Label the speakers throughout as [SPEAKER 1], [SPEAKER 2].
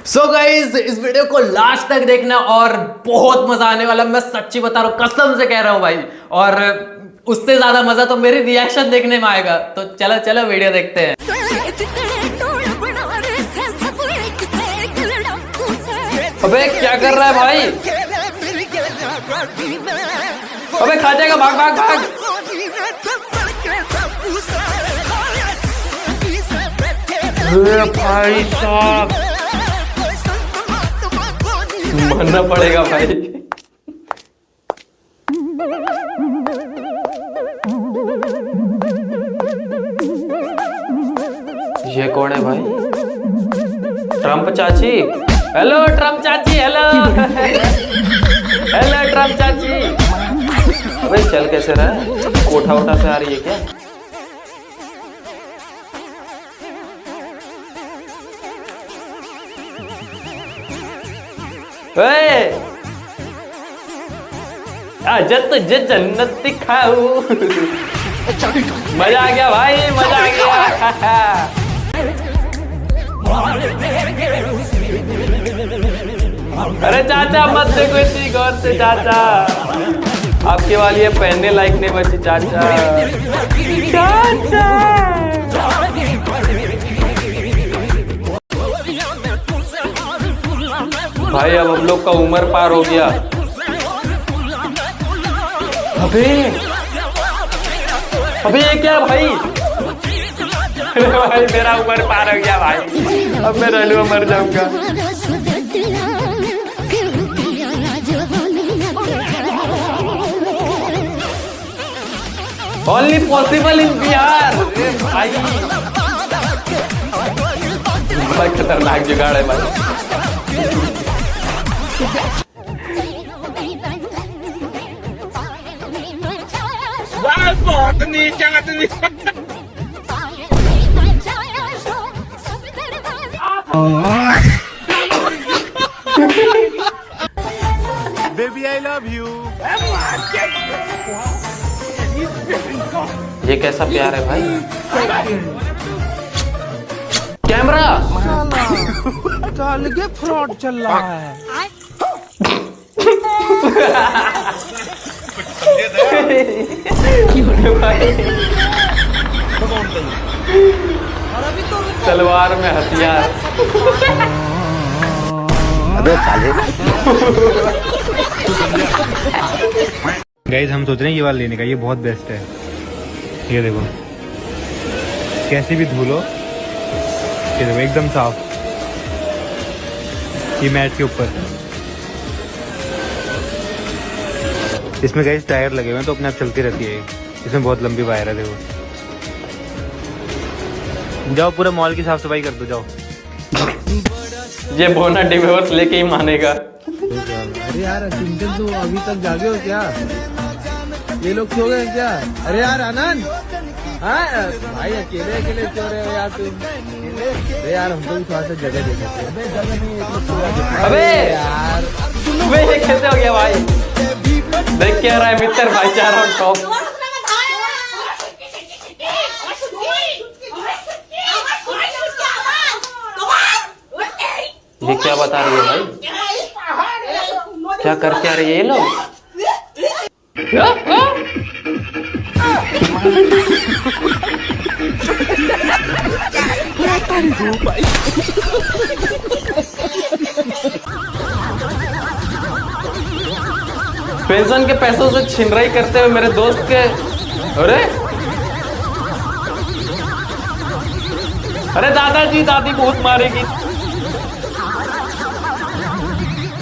[SPEAKER 1] So guys इस video को last तक देखना और बहुत मजा आने वाला। मैं सच्ची बता रहा हूँ, कसम से कह रहा हूँ भाई। और उससे ज्यादा मजा तो मेरी रिएक्शन देखने में आएगा। तो चलो चलो वीडियो देखते हैं। अबे क्या कर रहा है भाई? अबे खा जाएगा, भाग भाग भाग। भाई साहब मानना पड़ेगा भाई। ये कौन है भाई? ट्रम्प चाची। हेलो ट्रम्प चाची, हेलो हेलो ट्रम्प चाची। अबे चल कैसे रहा है? कोठा वोठा से आ रही है क्या? आजा तुझे जन्नत दिखाऊं। मजा आ गया भाई, मजा आ गया। अरे चाचा मत देखो इतनी गौर से चाचा, आपके वाली ये पहनने लायक नहीं बची चाचा। चाचा भाई अब हम लोग का उम्र पार हो गया। अबे अबे ये क्या भाई? अरे भाई मेरा उम्र पार हो गया भाई, अब मैं रलुआ मर जाऊंगा। Only possible in Bihar. भाई भाई खतरनाक जुगाड़ है भाई।
[SPEAKER 2] Baby I love you.
[SPEAKER 1] ये कैसा प्यार है भाई? कैमरा
[SPEAKER 2] अलग फ्रॉड चल रहा है।
[SPEAKER 1] तलवार में हथियार।
[SPEAKER 3] अबे साले।
[SPEAKER 4] गाइस हम सोच रहे हैं ये वाला लेने का, ये बहुत बेस्ट है। ये देखो कैसे भी धो लो, ये देखो एकदम साफ। ये मैट के ऊपर इसमें गाइस टायर लगे हुए हैं तो अपने आप चलती रहती है। इसमें बहुत लंबी वायर है, देखो। जाओ पूरा मॉल की साफ सफाई कर दो, जाओ।
[SPEAKER 1] ये बोना डिवोर्स लेके ही मानेगा।
[SPEAKER 2] अरे यार चिंतन तो अभी तक जागे हो क्या? ये लोग सो गए क्या? अरे यार आनंद, हाँ भाई अकेले अकेले सो रहे हो यार तुम। अरे यार हमको भी थोड़ा सा जगह दे सकते हैं।
[SPEAKER 1] अबे
[SPEAKER 2] यार
[SPEAKER 1] वे ये कैसे हो गया भाई? देख क्या रहा है मित्र भाईचारा ऑन टॉप। ये क्या बता रही है भाई? क्या करके आ रही है ये लोग? पेंशन के पैसों से छिनराई करते हुए मेरे दोस्त के। अरे अरे दादाजी दादी बहुत मारेगी।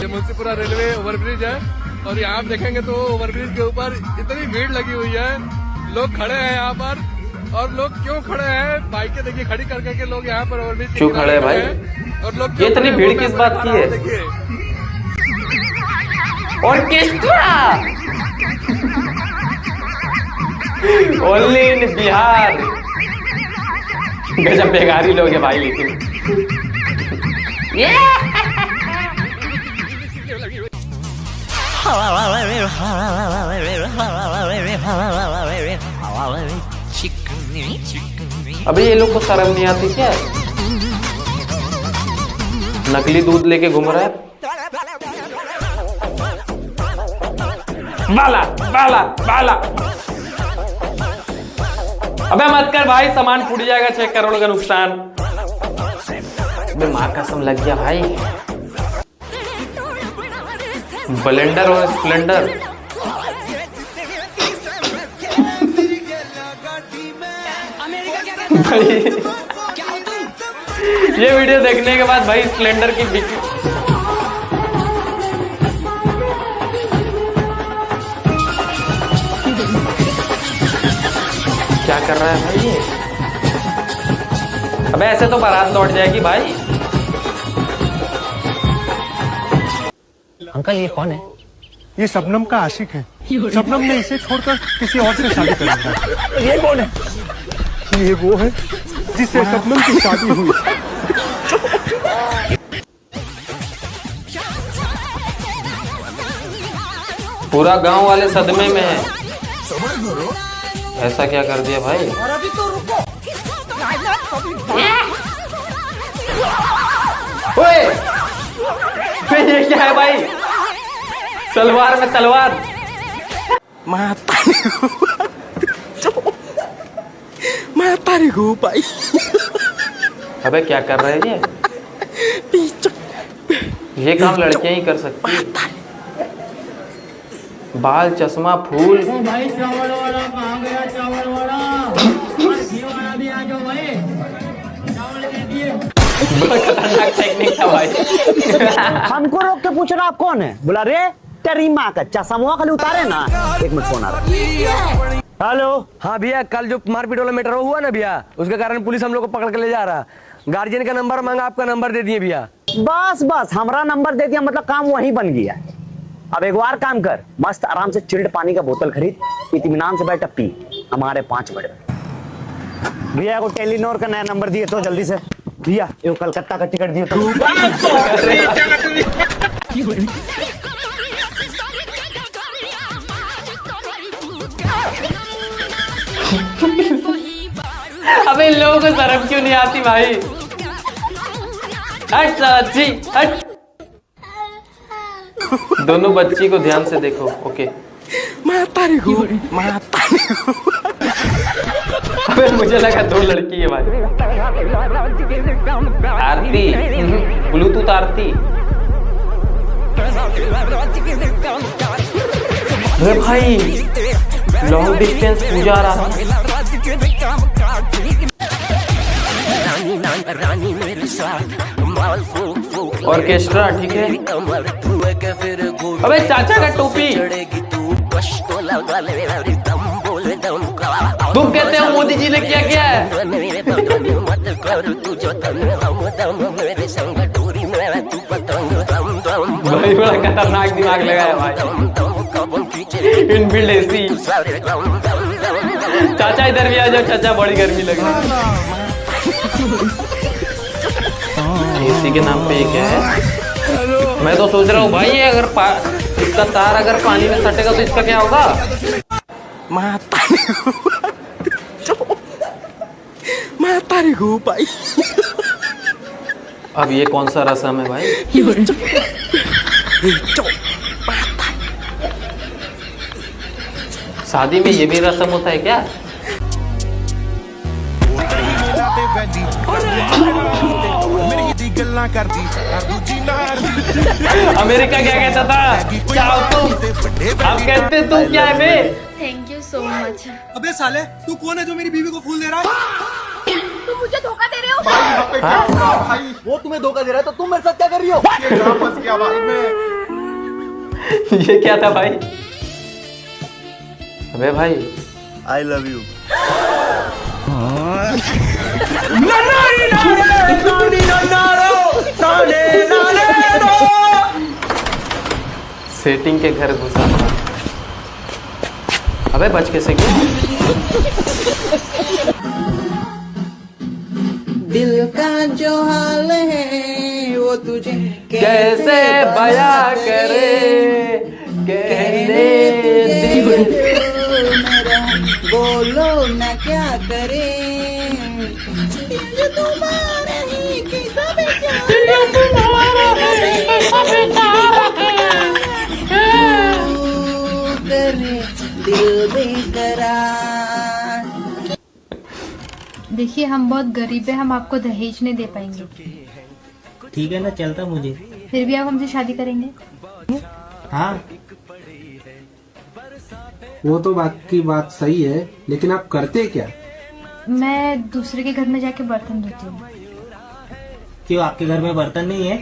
[SPEAKER 5] मुंशीपुरा रेलवे ओवरब्रिज है और यहाँ आप देखेंगे तो ओवरब्रिज के ऊपर इतनी भीड़ लगी हुई है, लोग खड़े हैं यहाँ पर। और लोग क्यों खड़े हैं? बाइकें देखिए खड़ी करके लोग यहाँ पर ओवरब्रिज
[SPEAKER 1] क्यों खड़े हैं भाई?
[SPEAKER 5] और लोग
[SPEAKER 1] ये इतनी भीड़ किस बात की है? Orchestra only in Bihar. गजब बेगारी लोग है भाई। लेकिन अबे ये लोग को शर्म नहीं आती क्या? नकली दूध लेके घूम रहा है। बाला बाला बाला। अबे मत कर भाई, सामान फूट जाएगा, 6 करोड़ का नुकसान। अबे माँ कसम लग गया भाई। ब्लेंडर और स्प्लेंडर। भाई ये वीडियो देखने के बाद भाई स्प्लेंडर की बिक्री। क्या कर रहा है भाई ये? अबे ऐसे तो बारात लौट जाएगी भाई।
[SPEAKER 3] अंकल ये कौन है?
[SPEAKER 4] ये शबनम का आशिक है। शबनम ने इसे छोड़कर किसी और से शादी कर ली।
[SPEAKER 3] ये कौन है?
[SPEAKER 4] ये वो है जिससे शबनम की शादी हुई।
[SPEAKER 1] पूरा गांव वाले सदमे में है। ऐसा क्या कर दिया भाई? ओए! ये क्या है भाई? सलवार में तलवार।
[SPEAKER 3] तारी को भाई।
[SPEAKER 1] अबे क्या कर रहे हैं ये काम लड़कियां ही कर सकती है। बाल, चश्मा, फूल।
[SPEAKER 6] भाई चावल वाला कहाँ गया? चावल वाला घी वाला भी आ जाओ भाई, चावल दे दिए।
[SPEAKER 1] बड़ा खतरनाक टेक्निक था भाई।
[SPEAKER 3] हमको रोक के पूछ रहा आप कौन है? बोला रे तेरी माँ का चश्मा खाली उतारे ना। 1 मिनट फोन आ रहा। हेलो।
[SPEAKER 7] हाँ भैया, कल जो मारपीट वाला मैटर हुआ ना भैया, उसके कारण पुलिस हम लोग को पकड़ के ले जा रहा। गार्जियन का नंबर मांगा, आपका नंबर दे दिए भैया।
[SPEAKER 3] बस बस हमारा नंबर दे दिया, मतलब काम वहीं बन गया। अब एक बार काम कर, मस्त आराम से चिल्ड पानी का बोतल खरीद, इत्मीनान से बैठ पी, हमारे 5 बड़े। भैया को टेलीनॉर का नया नंबर दिए तो जल्दी से। भैया ये कलकत्ता का टिकट दिए तो।
[SPEAKER 1] अबे इन लोगों को शर्म क्यों नहीं आती भाई? हट सच्ची हट। दोनों बच्ची को ध्यान से देखो। ओके। अबे मुझे लगा 2 लड़की है भाई। आरती, ब्लूटूथ आरती। अरे भाई लॉन्ग डिस्टेंस पूजा रहा। ऑर्केस्ट्रा ठीक है। अबे चाचा का टोपी। तुम कहते हो मोदी जी ने क्या किया है? भाई बड़ा खतरनाक दिमाग लगाया भाई। Inbuilt AC. चाचा इधर भी आ जाओ चाचा, बड़ी गर्मी लग रही है। एसी के नाम पे ये क्या है? मैं तो सोच रहा हूँ भाई अगर इसका तार अगर पानी में सटेगा तो इसका क्या होगा?
[SPEAKER 3] भाई
[SPEAKER 1] अब ये कौन सा रस्म है भाई? शादी में ये भी रस्म होता है क्या? अमेरिका क्या कहता था? क्या हो तुम? आप कहते तुम क्या है बे?
[SPEAKER 8] Thank you so much.
[SPEAKER 9] अबे साले तू कौन है जो मेरी बीवी को फूल दे रहा है?
[SPEAKER 8] तुम मुझे धोखा दे रहे हो।
[SPEAKER 9] भाई वो तुम्हें धोखा दे रहा है तो तुम मेरे साथ क्या कर रही हो? ये कहां फंस गया भाई मैं।
[SPEAKER 1] ये क्या था भाई? अबे भाई
[SPEAKER 9] आई लव यू।
[SPEAKER 1] सेटिंग के घर घुसा। अबे बच कैसे गया?
[SPEAKER 10] दिल का जो हाल है वो तुझे
[SPEAKER 1] कैसे बया करे कहने दिल।
[SPEAKER 10] मेरा बोलो ना क्या करे तुम्हारे ही किस्सा में क्या
[SPEAKER 8] देखिए हम बहुत गरीब है, हम आपको दहेज नहीं दे पाएंगे।
[SPEAKER 6] ठीक है ना, चलता मुझे।
[SPEAKER 8] फिर भी आप हमसे शादी करेंगे?
[SPEAKER 6] हाँ,
[SPEAKER 2] वो तो बात की बात सही है, लेकिन आप करते क्या?
[SPEAKER 8] मैं दूसरे के घर में जाके बर्तन धोती हूँ।
[SPEAKER 6] क्यों आपके घर में बर्तन नहीं है?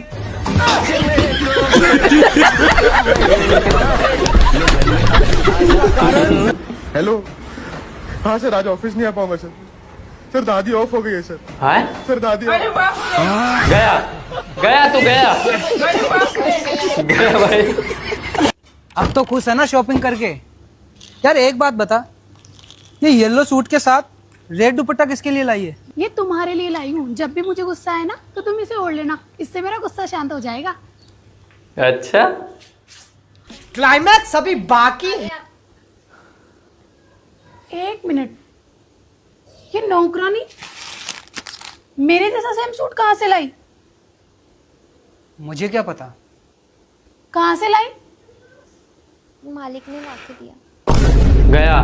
[SPEAKER 5] हेलो। हाँ सर, आज ऑफिस नहीं आ पाऊंगा सर। सर दादी ऑफ हो गई है सर।
[SPEAKER 1] हाँ
[SPEAKER 5] सर दादी
[SPEAKER 1] गया तू गया गया भाई।
[SPEAKER 11] अब तो खुश है ना शॉपिंग करके? यार एक बात बता, ये येलो सूट के साथ रेड दुपट्टा किसके लिए लाई है?
[SPEAKER 8] ये तुम्हारे लिए लाई हूँ। जब भी मुझे गुस्सा है ना तो तुम इसे ओढ़ लेना, इससे मेरा गुस्सा शांत हो जाएगा।
[SPEAKER 1] अच्छा,
[SPEAKER 11] क्लाइमैक्स अभी बाकी है।
[SPEAKER 8] एक मिनट, ये नौकरानी मेरे जैसा सेम सूट कहाँ से लाई?
[SPEAKER 11] मुझे क्या पता।
[SPEAKER 8] कहाँ से लाई?
[SPEAKER 12] मालिक ने ला के दिया।
[SPEAKER 1] गया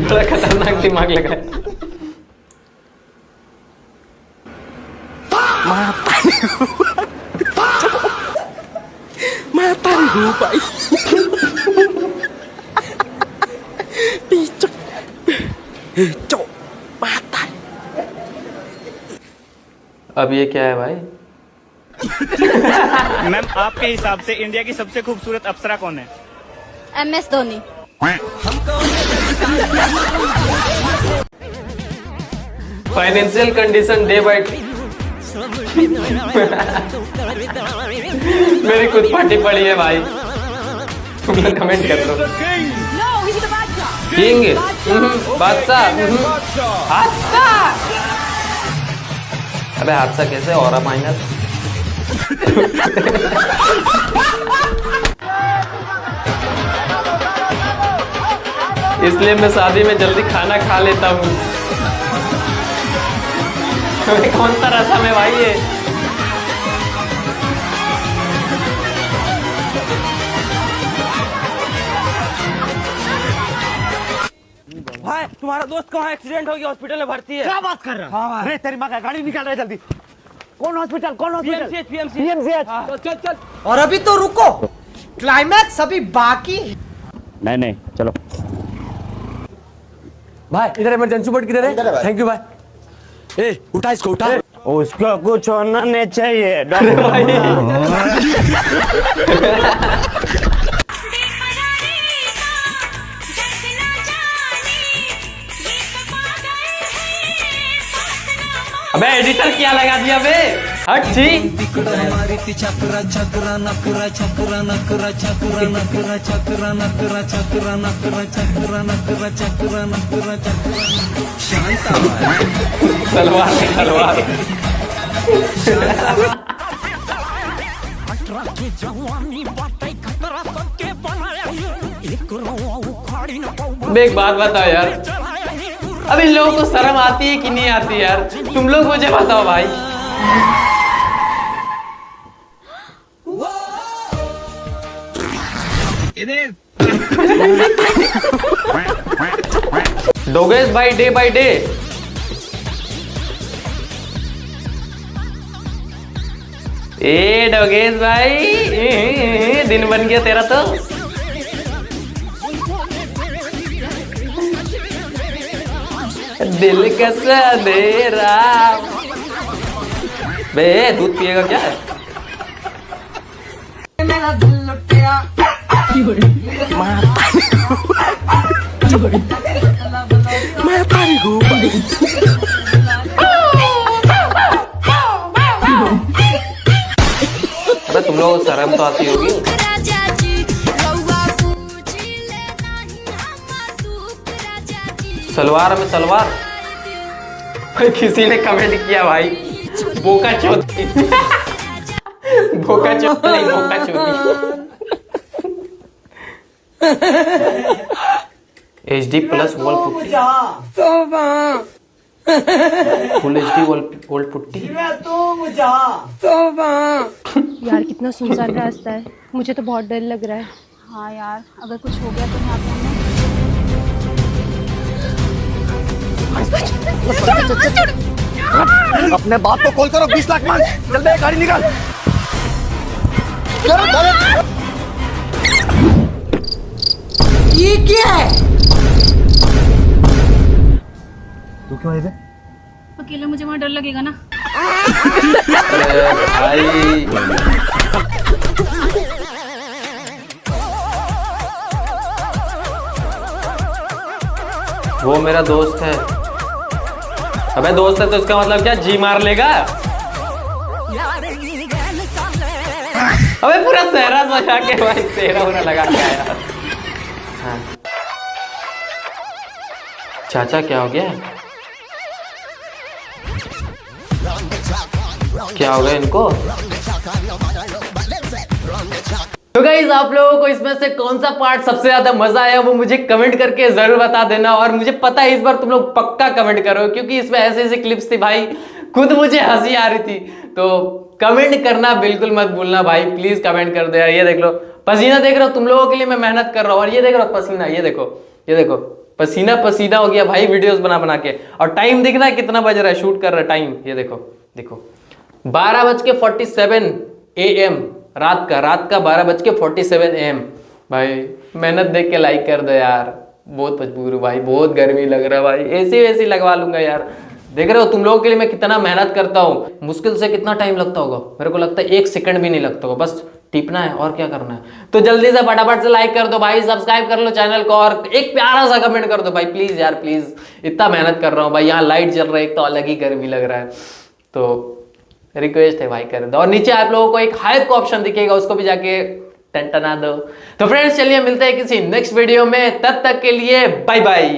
[SPEAKER 1] बड़ा खतरनाक दिमाग लगा है। अब ये क्या है भाई?
[SPEAKER 3] मैम आपके हिसाब से इंडिया की सबसे खूबसूरत अप्सरा कौन है?
[SPEAKER 12] MS Dhoni.
[SPEAKER 1] Financial condition day by मेरी खुद फटी पड़ी है भाई, तुम लोग कमेंट कर दो। किंग बादशाह हादसा। अबे हादसा कैसे? और माइनस इसलिए मैं शादी में जल्दी खाना खा लेता हूँ। कौन सा रसम है भाई ये?
[SPEAKER 7] भाई तुम्हारा दोस्त कहाँ एक्सीडेंट हो गया, हॉस्पिटल में भर्ती है।
[SPEAKER 3] क्या बात कर रहा है? अरे तेरी माँ का गाड़ी निकाल रहा है जल्दी। कौन हॉस्पिटल? कौन हॉस्पिटल?
[SPEAKER 7] PMCH।
[SPEAKER 11] चल चल। और अभी तो रुको, क्लाइमैक्स अभी बाकी है।
[SPEAKER 3] नहीं चलो
[SPEAKER 7] भाई इधर इमरजेंसी बोर्ड किधर है? थैंक यू भाई। ए उठा इसको, उठा।
[SPEAKER 3] उसको कुछ होना नहीं चाहिए।
[SPEAKER 1] अबे एडिटर क्या लगा दिया बे? हट छी। सलवार सलवार एक बात बताओ यार, अब इन लोगों को शर्म आती है कि नहीं आती यार? तुम लोग मुझे बताओ भाई। डोगेश भाई डे बाय डे। ए डोगेश भाई, दिन बन गया तेरा तो। दिल कैसा दे रहा बे, दूध पिएगा क्या है?
[SPEAKER 11] मेरा दिल लुटिया
[SPEAKER 7] मैं तारी हूँ भाई।
[SPEAKER 1] अबे तुम लोगों को शर्म तो आती होगी। सलवार में तलवार। किसी ने कमेंट किया भाई, बोका चोती। बोका चोती नहीं, बोका चोती। HD plus wall putty, full HD wall putty.
[SPEAKER 8] यार कितना सुनसान रास्ता है, मुझे तो बहुत डर लग रहा है। हाँ यार, अगर कुछ हो गया तो यहाँ पे हमें
[SPEAKER 9] अपने बाप को कॉल करो, 20 लाख मांग। चल बे, गाड़ी निकाल।
[SPEAKER 10] ये क्या है?
[SPEAKER 9] तू क्यों आई बे?
[SPEAKER 8] अकेला मुझे वहां डर लगेगा ना।
[SPEAKER 1] अरे भाई वो मेरा दोस्त है। अबे दोस्त है तो इसका मतलब क्या जी मार लेगा? अबे पूरा सहरा बजा के भाई सेहरा उरा लगा के आया। हाँ। चाचा क्या हो गया? क्या हो गया इनको? तो गाइस आप लोगों को इसमें से कौन सा पार्ट सबसे ज्यादा मजा आया वो मुझे कमेंट करके जरूर बता देना। और मुझे पता है इस बार तुम लोग पक्का कमेंट करो, क्योंकि इसमें ऐसे ऐसे क्लिप्स थी भाई, खुद मुझे हंसी आ रही थी। तो कमेंट करना बिल्कुल मत भूलना भाई, प्लीज कमेंट कर दो यार। ये देख लो पसीना, देख रहे हो तुम लोगों के लिए मैं मेहनत कर रहा हूँ। और ये देख रहे हो पसीना, ये देखो पसीना पसीना हो गया भाई वीडियोस बना बना के। और टाइम दिख रहा है कितना बज रहा है, शूट कर रहा है टाइम, ये देखो 12:47 AM रात का 12:47 AM। भाई मेहनत देख के लाइक कर दो यार, बहुत मजबूर हूँ भाई, बहुत गर्मी लग रहा है भाई, एसी वैसी लगवा लूंगा यार। देख रहे हो तुम लोगों के लिए मैं कितना मेहनत करता हूँ। मुश्किल से कितना टाइम लगता होगा, मेरे को लगता है 1 सेकंड भी नहीं लगता होगा, बस टिपना है और क्या करना है। तो जल्दी से फटाफट से लाइक कर दो भाई, सब्सक्राइब कर लो चैनल को, और एक प्यारा सा कमेंट कर दो भाई प्लीज यार, प्लीज। इतना मेहनत कर रहा हूँ भाई, यहाँ लाइट जल रहा है, एक तो अलग ही गर्मी लग रहा है। तो रिक्वेस्ट है भाई कर दो। और नीचे आप लोगों को एक हाइप का ऑप्शन दिखेगा, उसको भी जाके टना दो। तो फ्रेंड्स चलिए मिलते हैं किसी नेक्स्ट वीडियो में, तब तक के लिए बाय बाय।